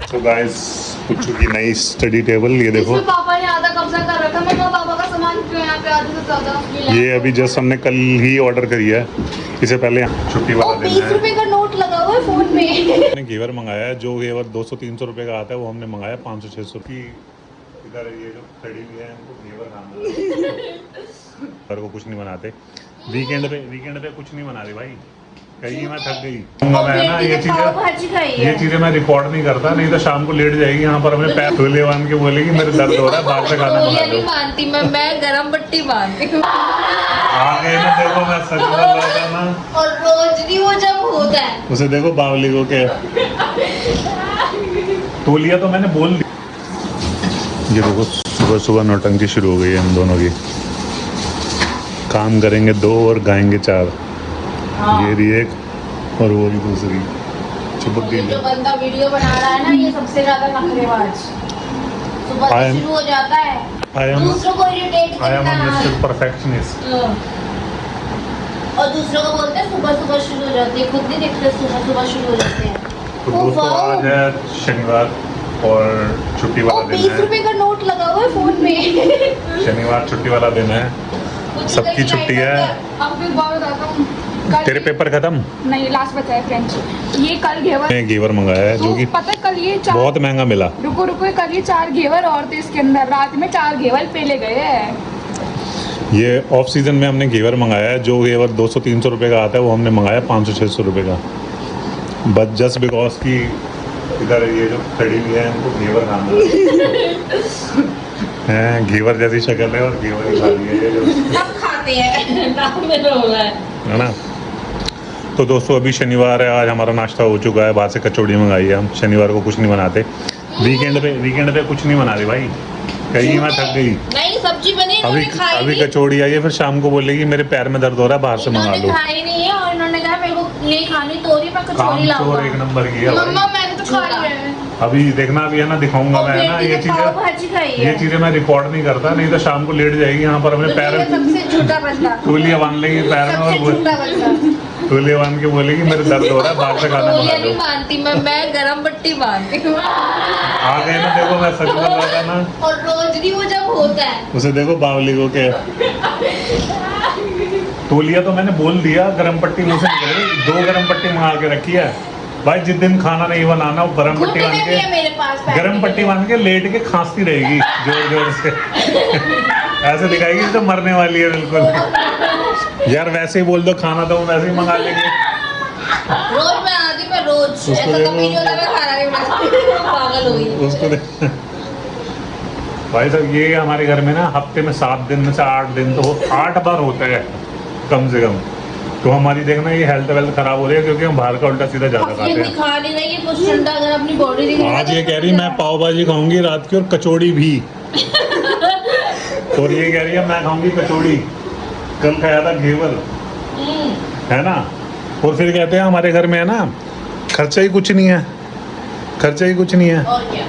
तो गाइस कुछ की नई स्टडी टेबल, ये देखो। इसमें पापा ने आधा कब्जा कर रखा है। मैं कहा पापा का सामान क्यों यहाँ पे आधे से ज्यादा। ये अभी जस्ट हमने कल ही ऑर्डर करी है, इससे पहले छुट्टी वाला दिन 20 है। रुपए का नोट लगा हुआ है फोन में। हमने घेवर मंगाया है, जो घेवर 200-300 रुपए का आता है वो हमने मंगाया 500-600 की। इधर ये जो खड़ी हुई है इनको घेवर खाना पर वो कुछ नहीं बनाते। वीकेंड पे कुछ नहीं बना रहे भाई, कहीं मैं थक गई। मैं ना ये चीजें मैं रिकॉर्ड नहीं करता, नहीं तो शाम को लेट जाएगी यहाँ पर। हमें पैर धुले बांध के बोलेगी मेरे दर्द हो रहा है, बाहर से खाना मंगा दो। मानती मैं गरम पट्टी बांधती हूँ। आगे ना देखो, मैं सच बोल रहा था ना। और रोज भी वो जब होता है उसे देखो बावली को क्या तो लिया, तो मैंने बोल दिया। ये देखो सुबह सुबह नौटंकी शुरू हो गई है हम दोनों की। काम करेंगे 2 और गाएंगे 4। ये भी एक और वो भी दूसरी। चिपक गई। जो बंदा वीडियो बना रहा है ना, ये सबसे ज्यादा नखरेबाज। सुबह से शुरू हो जाता है दूसरों को इरिटेट करना, परफेक्शनिस्ट। और दूसरों को बोलते हैं सुबह सुबह शुरू हो जाती है, खुद नहीं देखते सुबह सुबह शुरू हो जाते हैं। तो दोस्तों आज है शनिवार और छुट्टी वाला दिन 20 है। रुपए का नोट लगा हुआ है फोन में। शनिवार छुट्टी वाला दिन है, सबकी छुट्टी है। अब एक बात बताता हूँ, तेरे पेपर खत्म? नहीं, लास्ट बचा है फ्रेंच। ये कल घेवर घेवर मंगाया है, जो कि पता है कल ये बहुत महंगा मिला। रुको कल ये 4 घेवर और थे इसके अंदर, रात में 4 घेवर पेले गए हैं। ये ऑफ सीजन में हमने घेवर मंगाया है, जो घेवर 200-300 रुपए का आता है वो हमने मंगाया 500-600 रुपए का। बट जस्ट बिकॉज की इधर ये जो खड़ी हुई है इनको घेवर खाना है। घेवर जैसी शक्ल है और घेवर ही खा रही है ये जो सब खाते हैं, नाम में तो होगा है ना। तो दोस्तों अभी शनिवार है, आज हमारा नाश्ता हो चुका है। बाहर से कचौड़ी मंगाई है, हम शनिवार को कुछ नहीं बनाते। वीकेंड पे कुछ नहीं बना रहे भाई, कहीं मैं थक गई। नहीं सब्जी बनी, अभी कचौड़ी आई है, फिर शाम को बोलेगी मेरे पैर में दर्द हो रहा है, बाहर से मंगा लो। खाई नहीं है और इन्होंने कहा मेरे को नहीं खानी, तो मैं कचौड़ी लाऊंगा। एक नंबर की है मम्मा मैंने तो खा लिया है। अभी देखना भी है ना, दिखाऊंगा मैं ना। ये चीजें मैं रिकॉर्ड नहीं करता, नहीं तो शाम को लेट जाएगी यहाँ पर। हमें पैर सबसे झूठा बंदा, तौलिया बांध लेगी पैर में और तौलिया बांध के बोलेगी मेरे दर्द हो रहा है, बाहर से खाना मंगा लो। मानती मैं गरम पट्टी बांधती हूँ। आगे ना देखो, मैं सच बोल रहा था ना। और रोज भी वो जब होता है उसे देखो बावली को क्या तौलिया, तो मैंने बोल दिया गरम पट्टी मुँह से निकल गई। 2 गरम पट्टी मंगा के रखी है भाई, जिस दिन खाना नहीं बनाना वो गरम पट्टी बांध के, गरम पट्टी बांध के लेट के खांसती रहेगी जोर जोर से। ऐसे दिखाएगी तो मरने वाली है बिल्कुल। यार वैसे ही बोल दो खाना, तो हम वैसे ही मंगा लेंगे। रोज मैं आती, मैं रोज ऐसा कभी नहीं होता, मैं खाना नहीं बनाती, पागल हो गई उसको भाई साहब ये हमारे घर में ना हफ्ते में 7 दिन में से 8 दिन तो 8 बार होता है कम से कम। तो हमारी देखना ये हेल्थ वेल्थ खराब हो रही है, क्योंकि हम बाहर का उल्टा सीधा ज्यादा खाते हैं। खा नहीं रही है कुछ ठंडा, अगर अपनी बॉडी नहीं। आज ये कह रही मैं पाव भाजी खाऊंगी रात की और कचौड़ी भी। और ये कह रही है मैं खाऊंगी कचौड़ी, कल खाया था घेवर, है ना। और फिर कहते हैं हमारे घर में है ना खर्चा ही कुछ नहीं है, खर्चा ही कुछ नहीं है। और क्या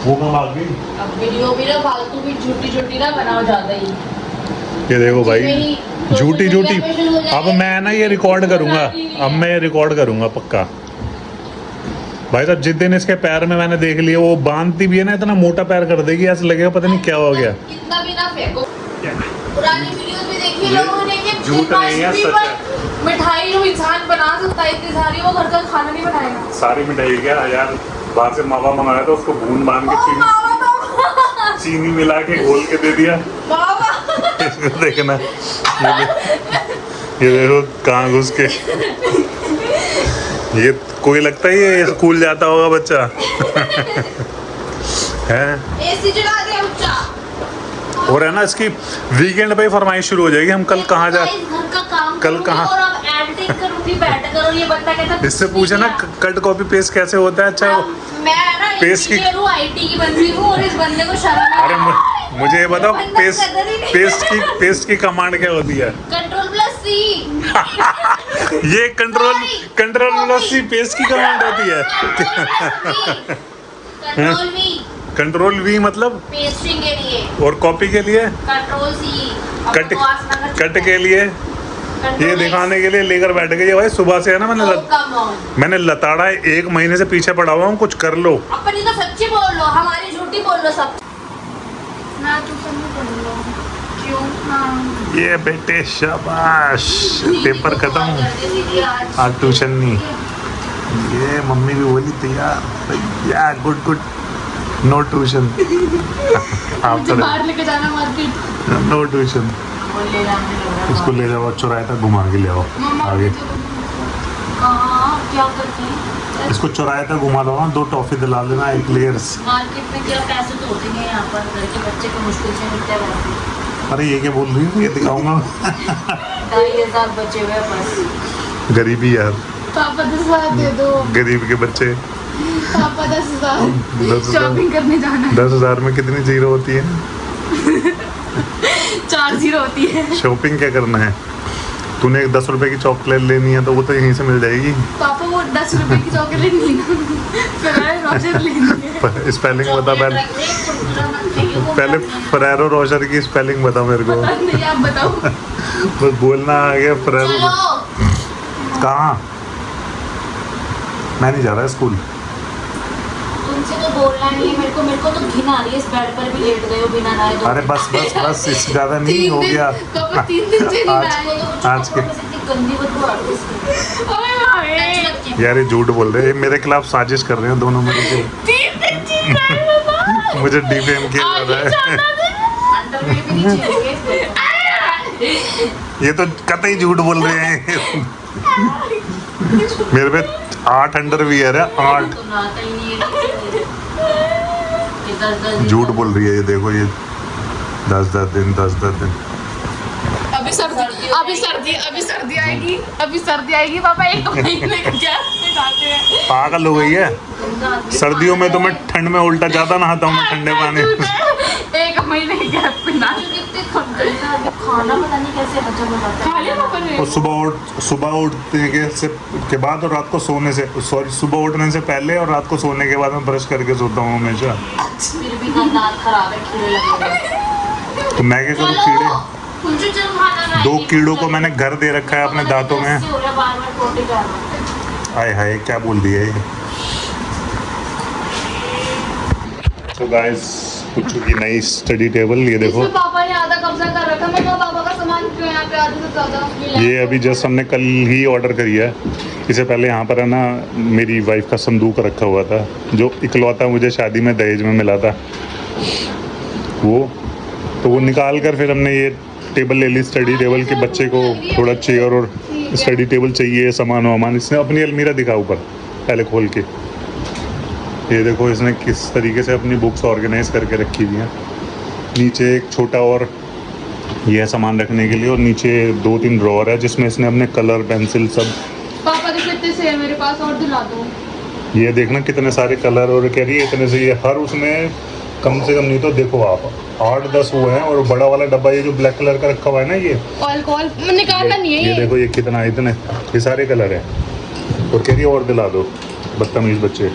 वो कहाँ भाग गई? अब वीडियो भी ना फालतू भी झूठी ना बनाओ ज्यादा ही। ये देखो भाई झूठी अब मैं ना ये रिकॉर्ड करूंगा, अब मैं ये रिकॉर्ड करूंगा पक्का। भाई साहब जिस दिन इसके पैर में मैंने देख लिया, वो बांधती भी है ना इतना मोटा पैर कर देगी, ऐसा लगेगा पता नहीं क्या हो गया। कितना भी ना फेंको। पुरानी वीडियो भी देखी लोगों ने कि झूठ नहीं है, सच है। मिठाई जो इंसान बना सकता है इतनी सारी, वो घर का खाना नहीं बनाएगा। सारी मिठाई क्या यार, बाहर से मावा मंगाया था, उसको भून बांध के चीनी मिला के घोल के दे दिया। इसको देखना, ये देखो कहाँ घुस के। ये कोई लगता है ये स्कूल जाता होगा बच्चा। है एसी चला दे बच्चा। और है ना इसकी वीकेंड पे ही फरमाइश शुरू हो जाएगी, हम कल कहाँ जा, कल कहाँ। इससे पूछे ना कट कॉपी पेस्ट कैसे होता है। अच्छा पेस्ट की आईटी की बंदी हूँ और इस बंदे को शर्म। अरे मुझे ये बताओ पेस्ट की कमांड क्या होती है? Ctrl+C। ये Ctrl+C पेस्ट की कमांड होती है। Ctrl+V मतलब पेस्टिंग के लिए, और कॉपी के लिए Ctrl+C। कट के लिए ये दिखाने के लिए लेकर बैठ गई है भाई। सुबह से है ना मैंने लताड़ा है, 1 महीने से पीछे पड़ा हुआ हूँ, कुछ कर लो। अपनी तो सच्ची बोल लो, हमारी झूठी बोल लो सब। मैं ट्यूशन में पढ़ रहा हूँ। क्यों? हाँ। ये बेटे शाबाश, पेपर खत्म, आज ट्यूशन नहीं। ये मम्मी भी बोली तैयार, गुड गुड, नो ट्यूशन। आप मुझे बाहर लेके जाना मार्केट। No tuition. इसको ले जाओ, चौराहे तक घुमा के ले आओ आगे। क्या करते हैं? इसको चौराहे तक घुमा लो ना, 2 टॉफी दिला देना, 1 लेयर्स। मार्केट में क्या पैसे तो होते हैं यहाँ पर, घर के बच्चे को मुश्किल से मिलते हैं। अरे ये क्या बोल रही हूँ, ये दिखाऊंगा। 2,500 बचे हुए बस। गरीबी यार, पापा 10,000 दे दो। गरीब के बच्चे। पापा 10,000 10,000 शॉपिंग करने जाना है। 10,000 में कितनी जीरो होती है? 4 0 होती है। शॉपिंग क्या करना है? तूने एक 10 रुपए की चॉकलेट लेनी है तो वो तो यहीं से मिल जाएगी। पापा वो 10 रुपए की चॉकलेट नहीं फरारो रोजर लेनी है। स्पेलिंग बता पहले, फरारो रोजर की स्पेलिंग बता मेरे को। नहीं आप बताओ। बस बोलना आ गया फरारो। कहाँ? मैं नहीं जा रहा स्कूल। तुमसे तो बोलना नहीं है मेरे को तो घिन आ रही है, इस बेड पर भी लेट गए हो बिना नहाए धोए। अरे बस इससे ज्यादा नहीं हो गया। 3 दिन से नहीं आए। आज के गंदी बदबू आ रही है। यार ये झूठ बोल रहे हैं, मेरे खिलाफ साजिश कर रहे हैं दोनों मिलकर। 3 दिन से मुझे डिफेम किया जा रहा है। अंडरवेयर भी नहीं चाहिए। ये तो कतई झूठ बोल रहे हैं। मेरे पे 8 अंडरवियर है, 8। झूठ बोल रही है ये, देखो ये 10 दिन। अभी सर्दी आएगी पापा, 1 महीने के गैप में जाते हैं। पागल हो गई है। सर्दियों में तो मैं ठंड में उल्टा ज्यादा नहाता हूँ, मैं ठंडे पानी। 1 महीने के गैप में ना। खाना पता नहीं कैसे हजम हो जाता खा लिया पापा ने? और सुबह उठने के बाद और रात को सोने से, सॉरी, सुबह उठने से पहले और रात को सोने के बाद मैं ब्रश करके सोता हूँ हमेशा। फिर भी दांत खराब है, कीड़े लगे। तो मैं क्या करूँ? कीड़े 2 कीड़ों को मैंने घर दे रखा है अपने दांतों में। आए हाय, क्या बोल दिया ये। तो गाइस, कुछ की नई स्टडी टेबल, ये देखो। इसमें पापा ने आधा कब्जा कर रखा। मैं कहा पापा का सामान क्यों यहाँ पे आधे से ज्यादा? ये अभी जस्ट हमने कल ही ऑर्डर करी है। इससे पहले यहाँ पर है ना मेरी वाइफ का संदूक रखा हुआ था, जो इकलौता मुझे शादी में दहेज में मिला था। वो निकाल कर फिर हमने ये टेबल ले ली, स्टडी टेबल, के बच्चे को थोड़ा चेयर और स्टडी टेबल चाहिए, सामान वामान। इसने अपनी अलमीरा दिखा ऊपर पहले खोल के। ये देखो इसने किस तरीके से अपनी बुक्स ऑर्गेनाइज करके रखी हुई हैं। नीचे एक छोटा और यह सामान रखने के लिए, और नीचे 2-3 ड्रॉअर है जिसमें इसने अपने कलर पेंसिल सब। पापा देखो इतने से है मेरे पास, और दिला दो। ये देखना कितने सारे कलर, और कह रही है इतने से, ये हर उसमें कम से कम नहीं तो देखो आप 8-10 वो हैं। और बड़ा वाला डब्बा ये जो ब्लैक कलर का रखा हुआ है ना, ये अल्कोहल निकालना नहीं है। ये देखो ये कितना, इतने ये सारे कलर है। और कह रही है और दिला दो, बदतमीज बच्चे।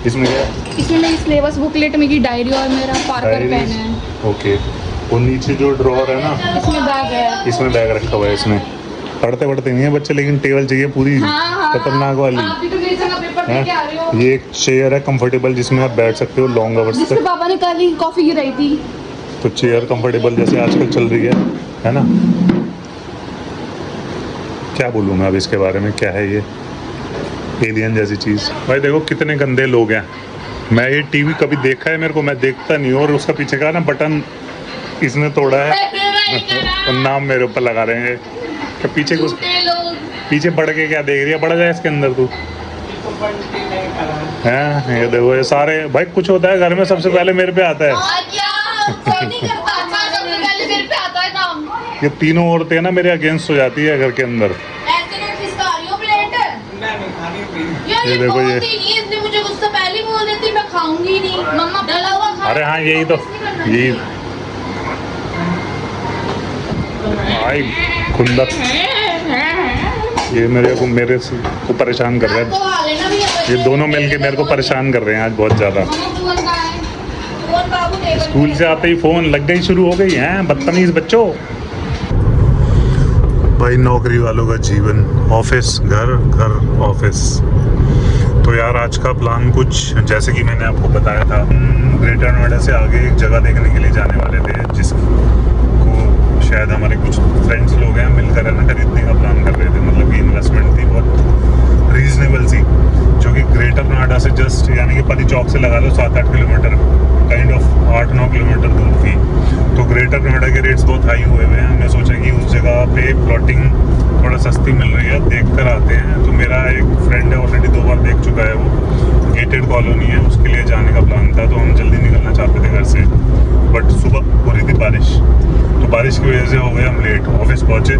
इसमें क्या है? इसमें मेरी सिलेबस बुकलेट, मेरी डायरी और मेरा पार्कर पेन है। ओके। और नीचे जो ड्रॉअर है ना, इसमें बैग है। इसमें बैग रखा हुआ है। इसमें पढ़ते नहीं है बच्चे, लेकिन टेबल चाहिए पूरी खतरनाक वाली। आप भी तो मेरी जगह पेपर लेके आ रहे हो। ये एक चेयर है कंफर्टेबल, जिसमें आप बैठ सकते हो लॉन्ग आवर्स जिसमें तक। पापा ने कल ही कॉफी गिराई थी। तो चेयर कंफर्टेबल जैसे आजकल चल रही है ना। क्या बोलूँ मैं अब इसके बारे में, क्या है ये एलियन जैसी चीज़। भाई देखो कितने गंदे लोग हैं। मैं ये टीवी कभी देखा है मेरे को, मैं देखता नहीं हूँ। और उसका पीछे का ना बटन इसने तोड़ा है, और नाम मेरे ऊपर लगा रहे हैं कि पीछे कुछ, पीछे बढ़ के क्या देख रही है, बढ़ जाए इसके अंदर तू। हैं ये देखो, ये सारे भाई, कुछ होता है घर में सबसे पहले मेरे पे आता है। ये तीनों औरतें ना मेरे अगेंस्ट हो जाती है घर के अंदर। ये देखो ये, इसने मुझे गुस्सा पहले बोल देती, मैं खाऊंगी नहीं। मम्मा डला हुआ खा। अरे हाँ यही तो, यही आई खुंदक, ये मेरे को परेशान कर रहे हैं। ये दोनों मिलके मेरे को परेशान कर रहे हैं आज बहुत ज़्यादा। स्कूल से आते ही फ़ोन लग गई, शुरू हो गई हैं बदतमीज बच्चों। भाई नौकरी वालों का जीवन, ऑफिस घर घर ऑफिस। तो यार आज का प्लान कुछ जैसे कि मैंने आपको बताया था, ग्रेटर नोएडा से आगे एक जगह देखने के लिए जाने वाले थे, जिसको शायद हमारे कुछ फ्रेंड्स लोग हैं मिलकर है ना खरीदने का प्लान कर रहे थे। मतलब कि इन्वेस्टमेंट थी बहुत रीजनेबल सी, जो कि ग्रेटर नोएडा से जस्ट यानी कि परी चौक से लगा लो 7-8 किलोमीटर, काइंड ऑफ 8-9 किलोमीटर दूर थी। तो ग्रेटर नोएडा के रेट्स बहुत हाई हुए हुए हैं। हमने सोचा कि उस जगह पे प्लॉटिंग थोड़ा सस्ती मिल रही है, देख कर आते हैं। तो मेरा एक फ्रेंड है, ऑलरेडी 2 बार देख चुका है, वो गेटेड कॉलोनी है, उसके लिए जाने का प्लान था। तो हम जल्दी निकलना चाहते थे घर से, बट सुबह हो रही थी बारिश, तो बारिश की वजह से हो गए हम लेट। ऑफिस पहुँचे,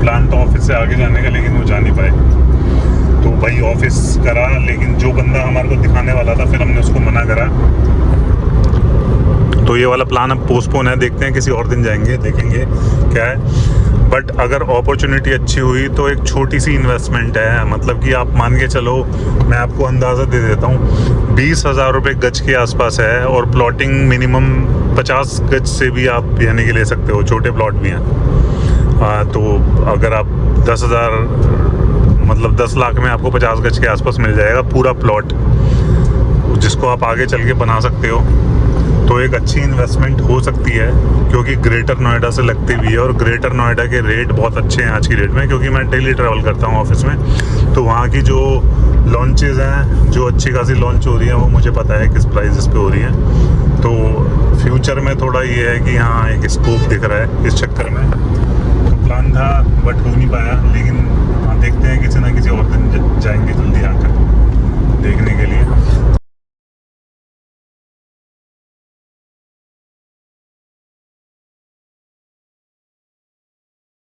प्लान तो ऑफिस से आगे जाने का, लेकिन वो जा नहीं पाए। तो भाई ऑफिस करा, लेकिन जो बंदा हमारे को दिखाने वाला था फिर हमने उसको मना करा। तो ये वाला प्लान अब पोस्टपोन है, देखते हैं किसी और दिन जाएंगे, देखेंगे क्या है। बट अगर अपॉर्चुनिटी अच्छी हुई तो एक छोटी सी इन्वेस्टमेंट है, मतलब कि आप मान के चलो, मैं आपको अंदाज़ा दे देता हूँ, 20,000 रुपये गज के आसपास है। और प्लॉटिंग मिनिमम 50 गज से भी आप यानी कि ले सकते हो, छोटे प्लॉट भी हैं। तो अगर आप 10,000 मतलब 10 लाख में आपको 50 गज के आसपास मिल जाएगा पूरा प्लॉट, जिसको आप आगे चल के बना सकते हो। तो एक अच्छी इन्वेस्टमेंट हो सकती है, क्योंकि ग्रेटर नोएडा से लगती भी है। और ग्रेटर नोएडा के रेट बहुत अच्छे हैं आज की डेट में, क्योंकि मैं डेली ट्रैवल करता हूँ ऑफिस में। तो वहाँ की जो लॉन्चेस हैं, जो अच्छी खासी लॉन्च हो रही हैं, वो मुझे पता है किस प्राइजेस पे हो रही हैं। तो फ्यूचर में थोड़ा ये है कि हाँ एक स्कोप दिख रहा है इस चक्कर में। तो प्लान था बट हो नहीं पाया।